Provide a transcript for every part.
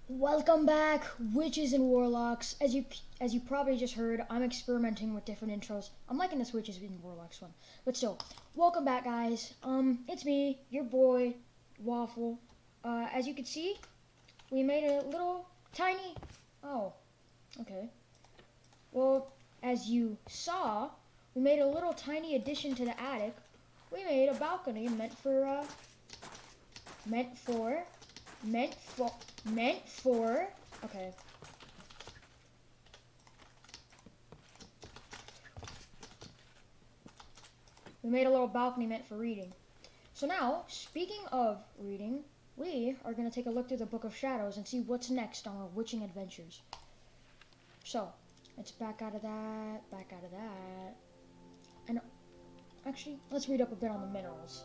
Welcome back, witches and warlocks. As you probably just heard, I'm experimenting with different intros. I'm liking this witches and warlocks one, but still, welcome back, guys. It's me, your boy, Waffle. As you can see, we made a little tiny. Oh, okay. Well, as you saw, we made a little tiny addition to the attic. We made a balcony meant for. Okay. We made a little balcony meant for reading. So now, speaking of reading, we are going to take a look through the Book of Shadows and see what's next on our witching adventures. So, let's back out of that. And actually, let's read up a bit on the minerals.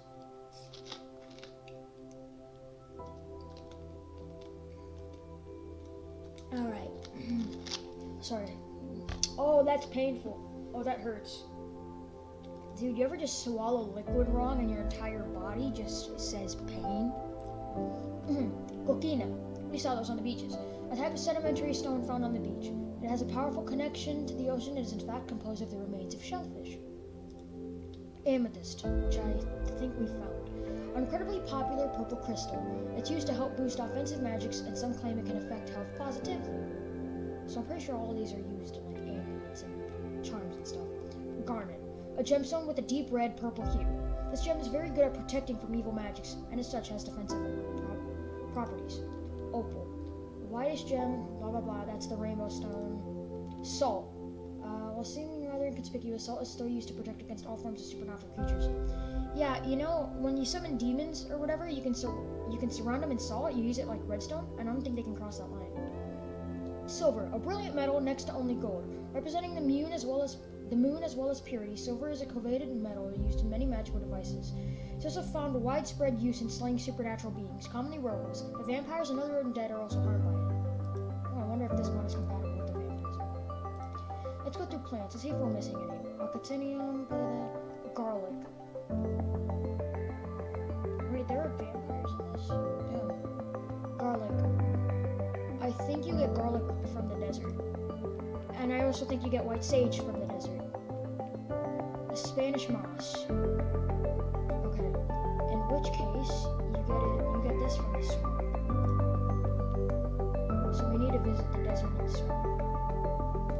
Alright. Sorry. Oh, that's painful. Oh, that hurts. Dude, you ever just swallow liquid wrong and your entire body just says pain? Coquina. We saw those on the beaches. A type of sedimentary stone found on the beach. It has a powerful connection to the ocean and is in fact composed of the remains of shellfish. Amethyst, which I think we found. An incredibly popular purple crystal. It's used to help boost offensive magics, and some claim it can affect health positively. So I'm pretty sure all of these are used in like amulets and charms and stuff. Garnet, a gemstone with a deep red purple hue. This gem is very good at protecting from evil magics, and as such has defensive properties. Opal, the whitest gem, blah blah blah, that's the rainbow stone. Salt, while seeming rather inconspicuous, salt is still used to protect against all forms of supernatural creatures. Yeah, you know, when you summon demons or whatever, you can surround them in salt. You use it like redstone, and I don't think they can cross that line. Silver, a brilliant metal next to only gold, representing the moon as well as purity. Silver is a coveted metal used in many magical devices. It's also found widespread use in slaying supernatural beings, commonly werewolves. The vampires and other undead are also harmed by it. Oh, I wonder if this one is compatible with the vampires. Let's go through plants. Let's see if we're missing any. Acatinium, garlic. Wait, there are vampires in this. Damn. Garlic. I think you get garlic from the desert. And I also think you get white sage from the desert. The Spanish moss. Okay. In which case, you get this from the swamp. So we need to visit the desert and the swamp.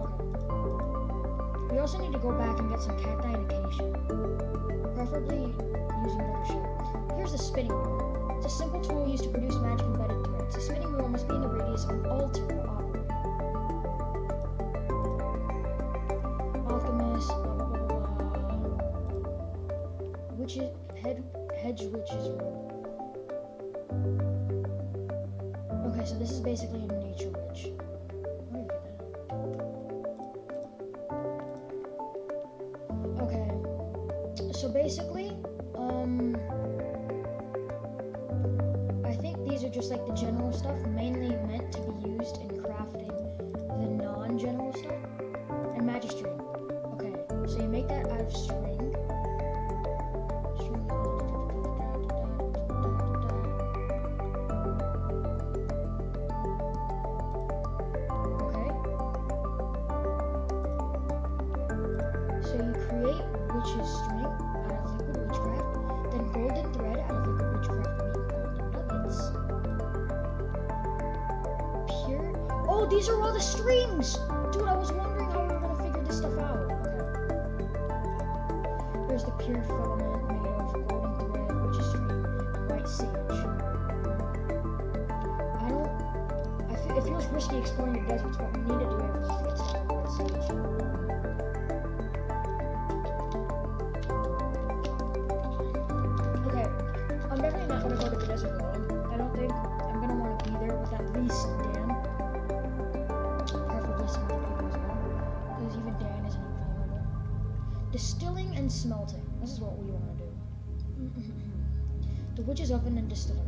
Okay. We also need to go back and get some cacti and acacia. Preferably using another ship. Here's the spinning wheel. It's a simple tool used to produce magic embedded threads. The spinning wheel must be in the radius of an altar to operate. Alchemist, blah blah blah blah. Hedge witch's rule. Okay, so this is basically a nature witch. Where did I get that? Okay. So basically, I think these are just like the general stuff, mainly meant to be used in crafting the non-general stuff. And magistry. Okay, so you make that out of string. Okay. So you create witch's string out of liquid witchcraft, then golden thread out of liquid witchcraft meat golden nuggets. Pure. Oh, these are all the strings! Dude, I was wondering how we were gonna figure this stuff out. Okay. Here's the pure filament made of golden thread, witch's string, and white sage. It feels risky exploring the deserts, but we need to do it to get some white sage. Okay, I'm definitely not gonna go to the desert alone. I don't think I'm gonna want to be there with at least Dan. Preferably some other people as well, because even Dan isn't invulnerable. Distilling and smelting. This is what we want to do. The witch's oven and distillery.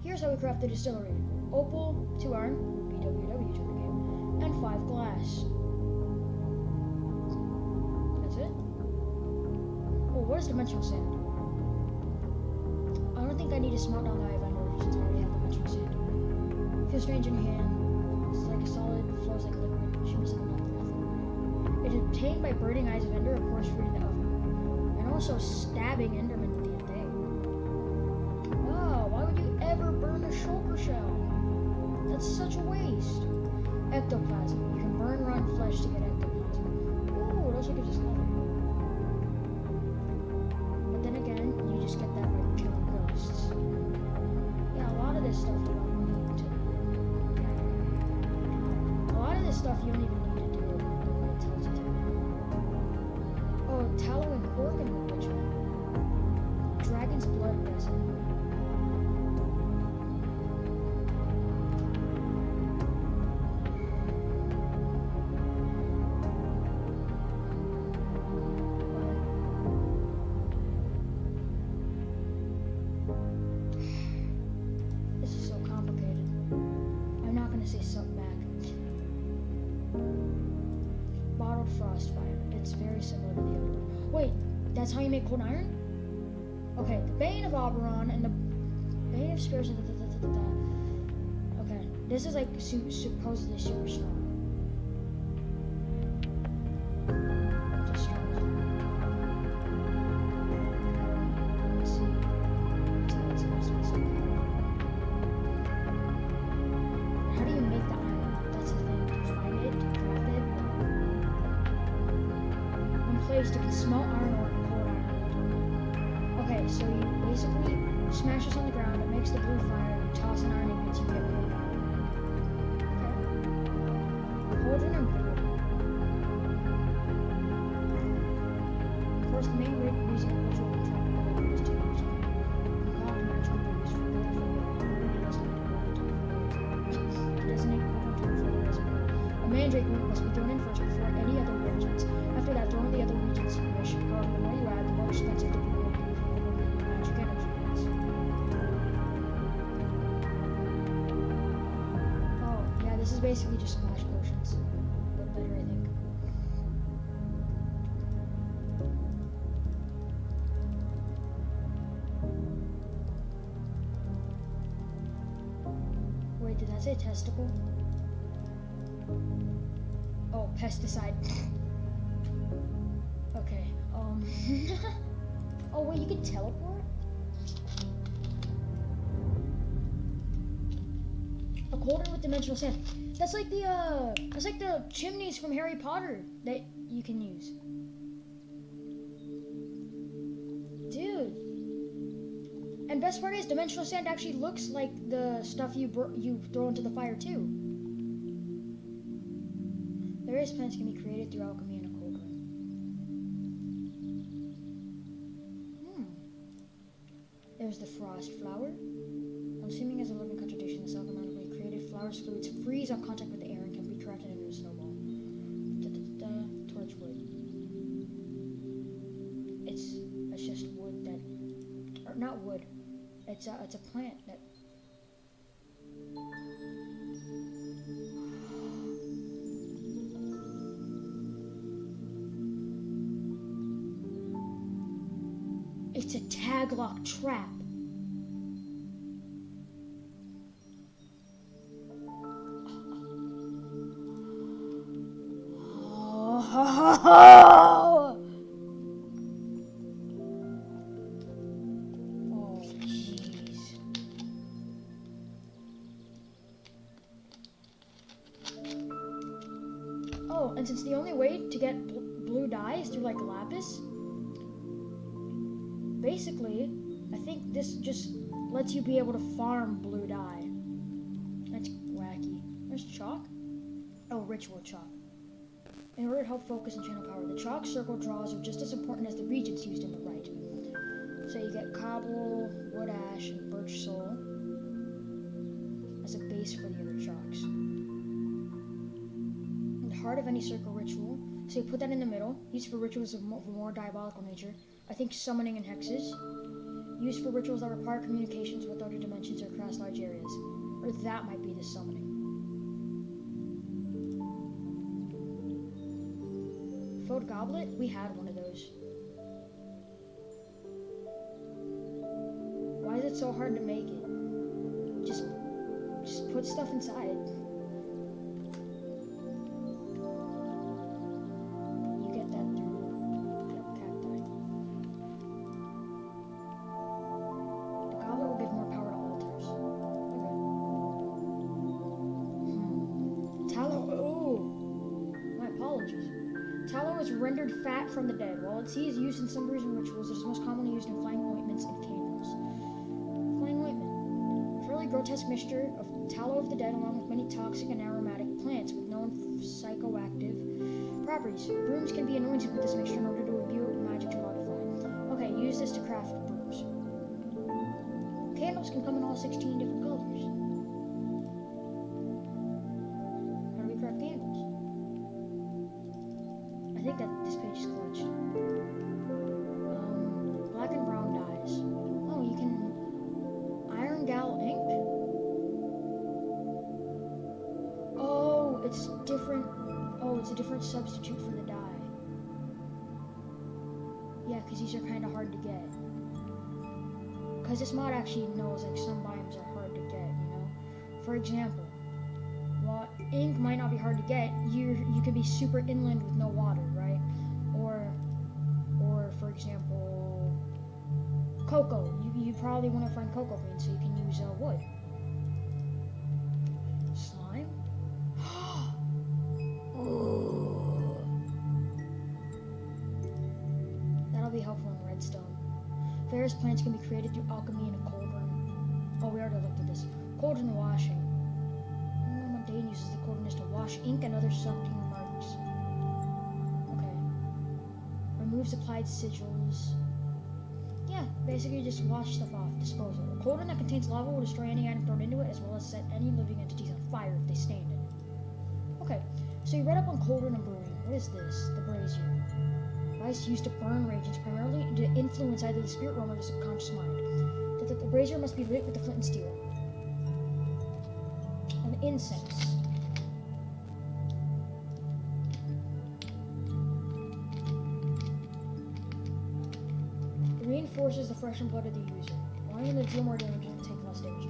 Here's how we craft the distillery. Opal, 2 iron, BWW to the game, and 5 glass. That's it? Oh, what is dimensional sand? I don't think I need to smelt down the Ivender since I already have dimensional sand. feels strange in your hand. It's like a solid, flows like a liquid, shimmers like a black breath. It is obtained by burning eyes of Ender, of course, fruit in the oven, and also stabbing Enderman at the end of the day. Oh, why would you ever burn a shulker shell? That's such a waste. Ectoplasm. You can burn raw flesh to get ectoplasm. Ooh, it also gives us leather. But then again, you just get that by killing ghosts. Yeah, a lot of this stuff you don't need to. A lot of this stuff you don't even need to do it the way it tells you to. Oh, tallow and cork in the ritual. Dragon's blood resin. This is so complicated. I'm not gonna say something back. Bottled frost fire. It's very similar to the other one. Wait, that's how you make cold iron? Okay, the Bane of Oberon and the Bane of Spirits. Okay, this is like supposedly super strong. Just strong. Let's see. It's supposed to be so powerful. How do you make the iron? That's the thing. To find it, to craft it. When placed, it can smelt iron ore and cold iron. Okay, so you basically smash this on the ground, it makes the blue fire, you toss an iron ingots, you get cold iron. Okay. Cauldron and wood. Of course, the main reason a ritual will trap another is to use concoct magical berries for good for the designate cauldron term for the reservoir. A mandrake root must be thrown in first before any other regions. After that, throw in the other regions you wish. However, the more you add, the more expensive the brew will be for the magic energy units. Oh, yeah, this is basically just smash potions. But better, I think. Wait, did that say testicle? Oh, pesticide. Okay, oh wait, you can teleport? A cauldron with dimensional sand. That's like the chimneys from Harry Potter that you can use. Dude. And best part is, dimensional sand actually looks like the stuff you throw into the fire too. Various plants can be created through alchemy in a cauldron. There's the frost flower. Assuming as a living contradiction, the self-automatically created flowers fluids freeze on contact with the air and can be crafted into a snowball. Torchwood. It's just wood that, or not wood. It's a plant that. It's a taglock trap. Oh, jeez. Oh, and since the only way to get blue dye is through like lapis, basically, I think this just lets you be able to farm blue dye. That's wacky. There's chalk. Oh, ritual chalk. In order to help focus and channel power, the chalk circle draws are just as important as the regions used in the rite. So you get cobble, wood ash, and birch soul as a base for the other chalks. In the heart of any circle ritual, so you put that in the middle, used for rituals of more diabolical nature. I think summoning and hexes, used for rituals that require communications with other dimensions or across large areas. Or that might be the summoning. Filled goblet? We had one of those. Why is it so hard to make it? Just put put stuff inside. You get that through cacti. The goblet will give more power to altars. Okay. Tallow. Oh, my apologies. Tallow is rendered fat from the dead. While its seed is used in some Persian rituals, it is most commonly used in flying ointments and candles. Flying ointment. A fairly grotesque mixture of tallow of the dead along with many toxic and aromatic plants with known psychoactive properties. Brooms can be anointed with this mixture in order to imbue magic to multiply. Okay, use this to craft brooms. Candles can come in all 16 different colors. How do we craft candles? I think that this page is glitched. Black and brown dyes. Oh, you can iron gal ink. Oh, it's different. Oh, it's a different substitute for the dye. Yeah, because these are kind of hard to get. Because this mod actually knows like some biomes are hard to get. You know, for example. While ink might not be hard to get, you could be super inland with no water, right? Or for example, cocoa. You probably want to find cocoa beans, so you can use wood. Slime. Oh. That'll be helpful in redstone. Various plants can be created through alchemy in a cauldron. Oh, we already looked at this. Cauldron washing. Mundane uses the cauldron to wash ink and other subtle marks. Okay. Removes applied sigils. Yeah, basically just wash stuff off. Disposal. A cauldron that contains lava will destroy any item thrown into it, as well as set any living entities on fire if they stand in it. Okay, so you read up on cauldron and brewing. What is this? The brazier. Device used to burn reagents, primarily to influence either the spirit realm or the subconscious mind. The brazier must be lit with the flint and steel. An incense. It reinforces the flesh and blood of the user, allowing them to deal more damage and take less damage.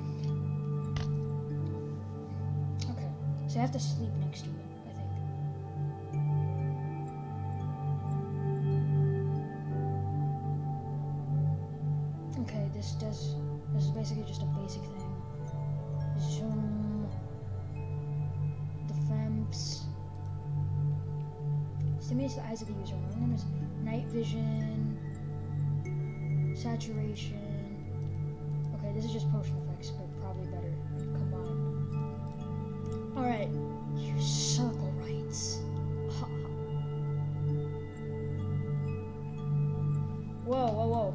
Okay, so I have to sleep next to it, I think. Okay, this is basically just a basic thing. Zoom. Defense. Stimulates the eyes of the user. One of them is night vision. Saturation. Okay, this is just potion effects, but probably better combined. Alright. Use circle rights. Whoa, whoa, whoa.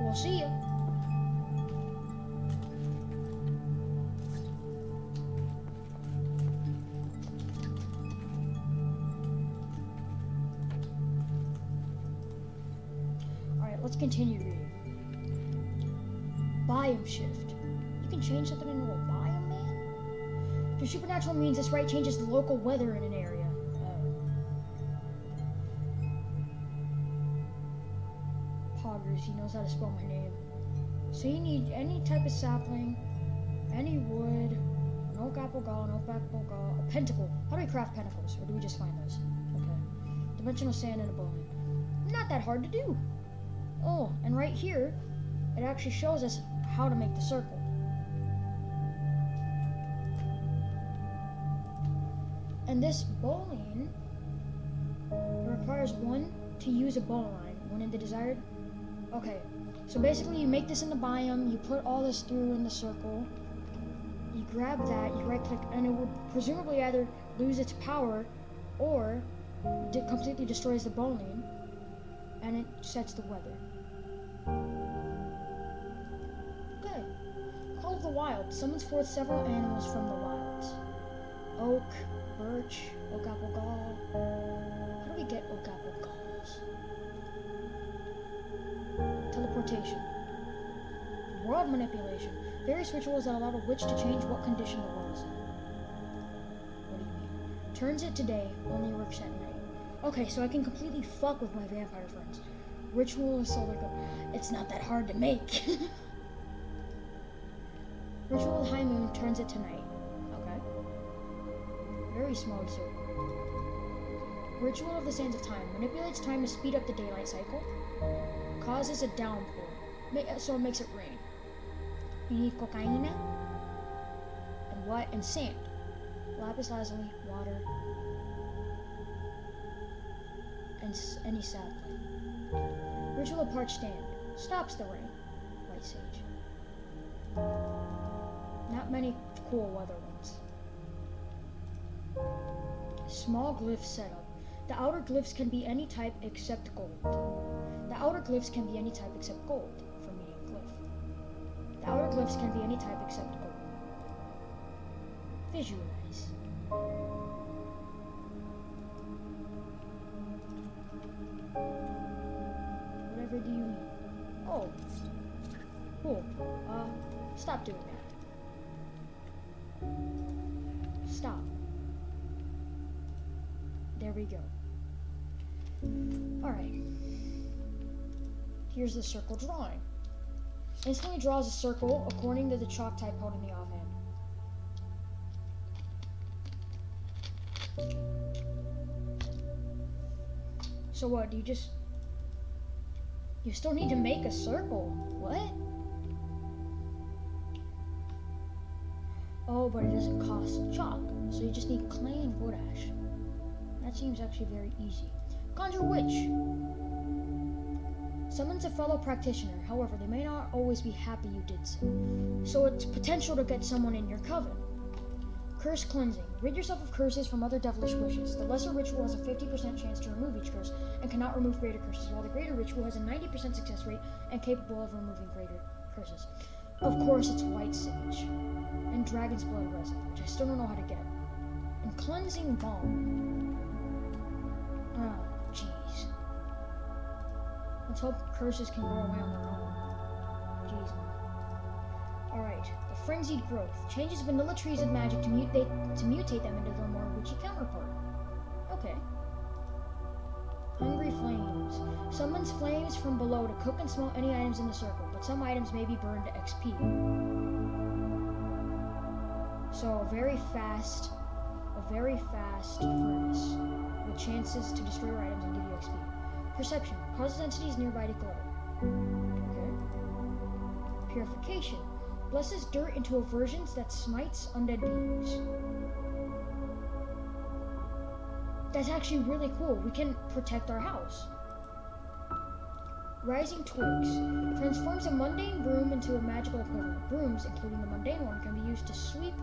We'll see ya. Alright, let's continue reading. Biome shift. You can change something into a biome, man? Through supernatural means, this right changes the local weather in an area. He knows how to spell my name. So you need any type of sapling, any wood, an oak apple gall, an oak apple gall, a pentacle. How do we craft pentacles? Or do we just find those? Okay. Dimensional sand and a bowling. Not that hard to do. Oh, and right here, it actually shows us how to make the circle. And this bowling requires one to use a bowline when in the desired. Okay, so basically you make this in the biome, you put all this through in the circle, you grab that, you right click, and it will presumably either lose its power or completely destroys the bowling, and it sets the weather. Okay. Call of the Wild summons forth several animals from the wilds. Oak, Birch, oak apple gall. How do we get oak apple galls? Teleportation. World manipulation. Various rituals that allow a witch to change what condition the world is in. What do you mean? Turns it to day, only works at night. Okay, so I can completely fuck with my vampire friends. Ritual of solar go. It's not that hard to make. Ritual of high moon turns it to night. Okay. Very small circle. Ritual of the sands of time manipulates time to speed up the daylight cycle. Causes a downpour, so it makes it rain. You need cocaine and what? And sand. Lapis lazuli, water, and any sapling. Ritual of parched stand stops the rain. White sage. Not many cool weather ones. Small glyph setup. The outer glyphs can be any type except gold. The outer glyphs can be any type except gold, for meaning glyph. The outer glyphs can be any type except gold. Visualize. Whatever do you mean? Oh. Cool. Stop doing that. Stop. There we go. Alright. Here's the circle drawing. Instantly draws a circle according to the chalk type held in the offhand. So what, do you just... You still need to make a circle. What? Oh, but it doesn't cost chalk. So you just need clay and wood ash. That seems actually very easy. Conjure witch. Summons a fellow practitioner. However, they may not always be happy you did so. So it's potential to get someone in your coven. Curse cleansing. Rid yourself of curses from other devilish wishes. The lesser ritual has a 50% chance to remove each curse and cannot remove greater curses, while the greater ritual has a 90% success rate and capable of removing greater curses. Of course, it's white sage and dragon's blood resin, which I still don't know how to get. And cleansing balm. Oh, jeez. Let's hope curses can go away on their own. Jeez, man. Alright, the frenzied growth. Changes vanilla trees with magic to mutate them into their more witchy counterpart. Okay. Hungry flames. Summons flames from below to cook and smelt any items in the circle, but some items may be burned to XP. So a very fast furnace with chances to destroy your items and give you XP. Perception. Causes entities nearby to glow. Okay. Purification. Blesses dirt into aversions that smites undead beings. That's actually really cool. We can protect our house. Rising twigs. Transforms a mundane broom into a magical equivalent. Brooms, including the mundane one, can be used to sweep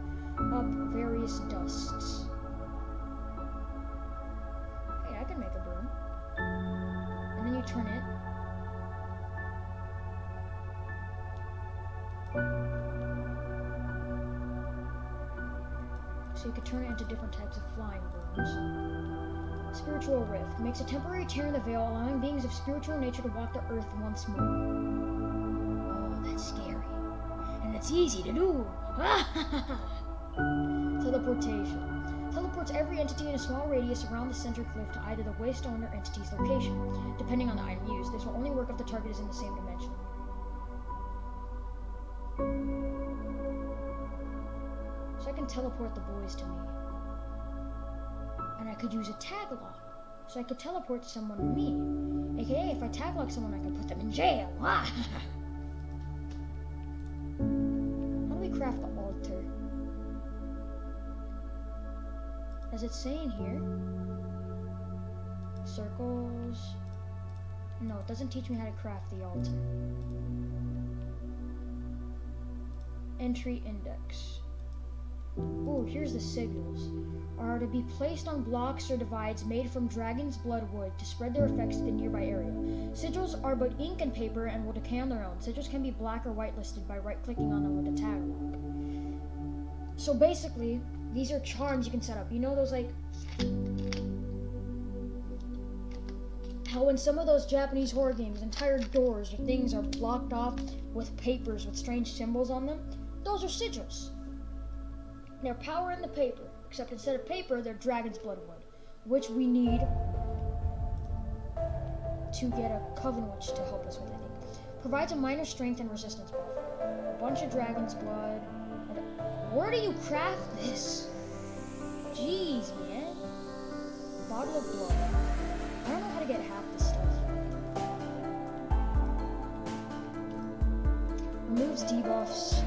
up various dusts. Hey, I can make a broom. And then you turn it. So you could turn it into different types of flying brooms. Spiritual rift. Makes a temporary tear in the veil, allowing beings of spiritual nature to walk the earth once more. Oh, that's scary. And it's easy to do. Teleportation. Teleports every entity in a small radius around the center cliff to either the waystone or entity's location, depending on the item used. This will only work if the target is in the same dimension. So I can teleport the boys to me. And I could use a tag lock. So I could teleport someone to me. AKA, if I tag lock someone, I could put them in jail. How do we craft the altar? Does it say in here? Circles. No, it doesn't teach me how to craft the altar. Entry index. Ooh, here's the sigils. Are to be placed on blocks or divides made from dragon's blood wood to spread their effects to the nearby area. Sigils are but ink and paper and will decay on their own. Sigils can be black or white listed by right-clicking on them with a tag lock. So basically, These are charms you can set up. You know those, like, how in some of those Japanese horror games, entire doors or things are blocked off with papers with strange symbols on them? Those are sigils. They're power in the paper, except instead of paper, they're dragon's blood wood, which we need to get a coven witch to help us with, I think. Provides a minor strength and resistance buff. A bunch of dragon's blood. Where do you craft this? Jeez, man. Bottle of blood. I don't know how to get half this stuff. Removes debuffs.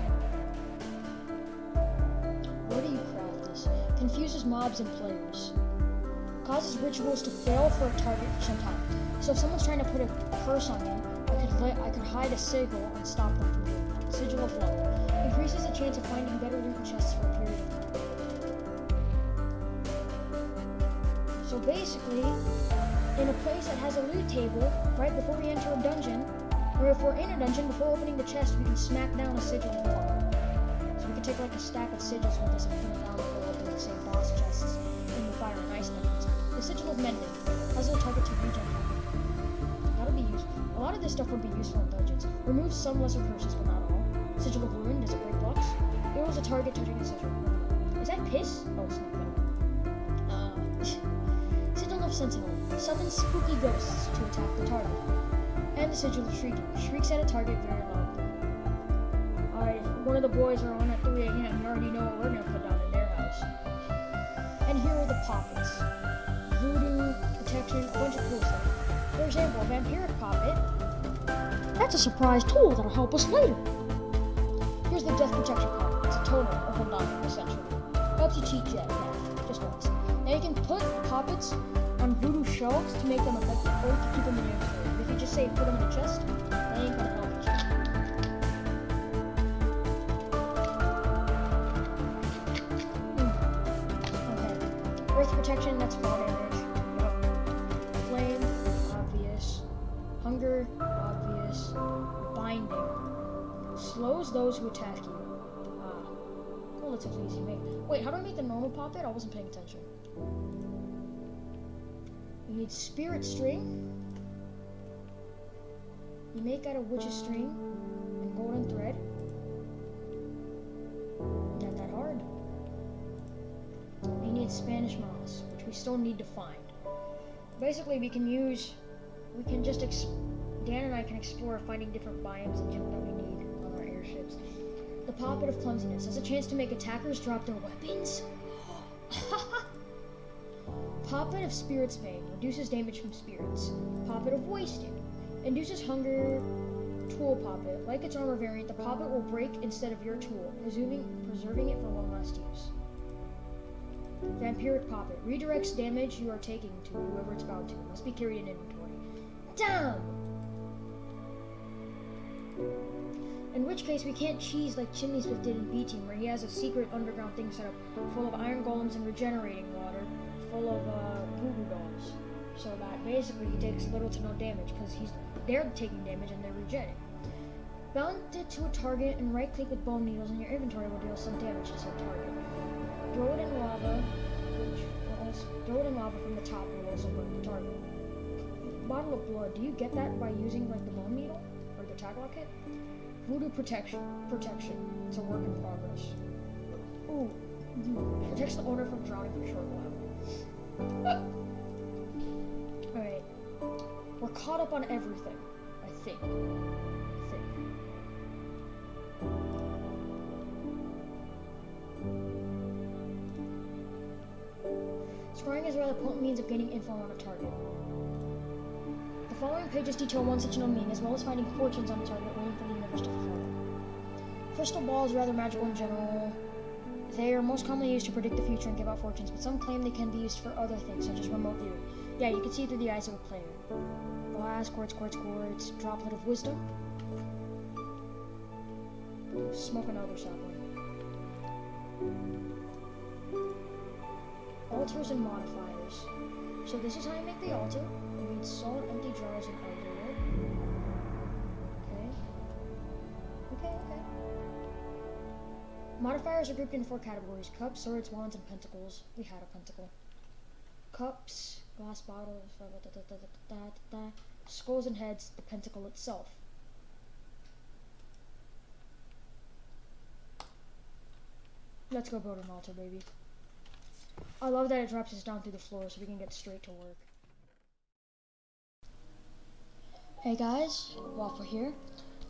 Where do you craft this? Confuses mobs and players. Causes rituals to fail for a target for some time. So if someone's trying to put a curse on me, I could hide a sigil and stop them from doing it. Sigil of Luck. Increases the chance of finding better loot and chests for a period of time. So basically, in a place that has a loot table, right before we enter a dungeon, or if we're in a dungeon, before opening the chest, we can smack down a Sigil of Luck. So we can take like a stack of sigils with us and put it down before opening, say, boss chests in the Fire and Ice dungeons. The Sigil of Mending. Causes a target to regen. That'll be useful. A lot of this stuff would be useful in dungeons. Removes some lesser curses, but not all. Sigil of Ruin, does it break blocks? Heals a target touching a sigil. Is that piss? Oh, it's not that. Sigil of Sentinel. Summons spooky ghosts to attack the target. And the Sigil of Shrieking. Shrieks at a target very loudly. Alright, if one of the boys are on at 3 a.m., you already know what we're going to put down in their house. And here are the poppets. Voodoo, protection, a bunch of cool stuff. For example, a vampiric poppet. That's a surprise tool that'll help us later. Here's the death protection poppet. It's a toner of a knife, essentially. Helps you cheat death, just once. Now you can put poppets on voodoo shelves to make them effective, or you can keep them in your inventory. If you just say put them in a chest, they ain't gonna help you. Okay. Earth protection, that's fall damage. Yep. Flame, obvious. Hunger, obvious. Binding. Slows those who attack you. Relatively easy to make. Wait, how do I make the normal poppet? I wasn't paying attention. You need spirit string. You make out of witch's string and golden thread. Not that hard. You need Spanish moss, which we still need to find. Basically, Dan and I can explore finding different biomes and junk that we need on our airships. The Poppet of Clumsiness has a chance to make attackers drop their weapons. Poppet of Spirit's Bane reduces damage from spirits. Poppet of Wasted induces hunger. Tool Poppet. Like its armor variant, the Poppet will break instead of your tool, preserving it for one last use. Vampiric Poppet redirects damage you are taking to whoever it's bound to. It must be carried in inventory. Down! In which case, we can't cheese like Chimneysmith did in B-Team, where he has a secret underground thing set up full of iron golems and regenerating water, full of voodoo dolls. So that basically he takes little to no damage, because they're taking damage and they're regenerating. Bound it to a target and right-click with bone needles in your inventory will deal some damage to said target. Throw it in lava, throw it in lava from the top will also burn the target. Bottle of Blood, do you get that by using like the bone needle or the taglock kit? Voodoo protection. It's a work in progress. Ooh, protects the owner from drowning for a short while. Alright. We're caught up on everything, I think. Scrying is a rather potent means of gaining info on a target. The following pages detail one such anomaly, as well as finding fortunes on the target, waiting for the universe to fulfill them. Crystal ball is rather magical in general. They are most commonly used to predict the future and give out fortunes, but some claim they can be used for other things, such as remote viewing. Yeah, you can see through the eyes of a player. Glass, quartz, droplet of wisdom. Smoke another sapling. Altars and modifiers. So this is how you make the altar. You need salt, empty jars, and elderwood. Okay. Modifiers are grouped into 4 categories: cups, swords, wands, and pentacles. We had a pentacle. Cups, glass bottles, skulls and heads, the pentacle itself. Let's go build an altar, baby. I love that it drops us down through the floor so we can get straight to work. Hey guys, Waffle here.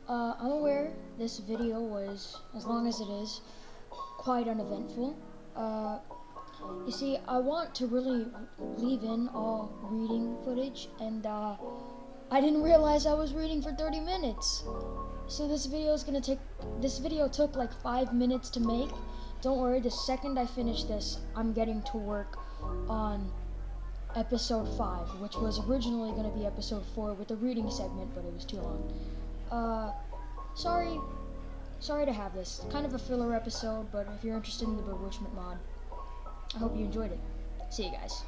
I'm aware this video was, as long as it is, quite uneventful. You see, I want to really leave in all reading footage, and I didn't realize I was reading for 30 minutes. So this video took like 5 minutes to make. Don't worry, the second I finish this, I'm getting to work on episode 5, which was originally going to be episode 4 with the reading segment, but it was too long. Sorry to have this. Kind of a filler episode, but if you're interested in the Bewitchment mod, I hope you enjoyed it. See you guys.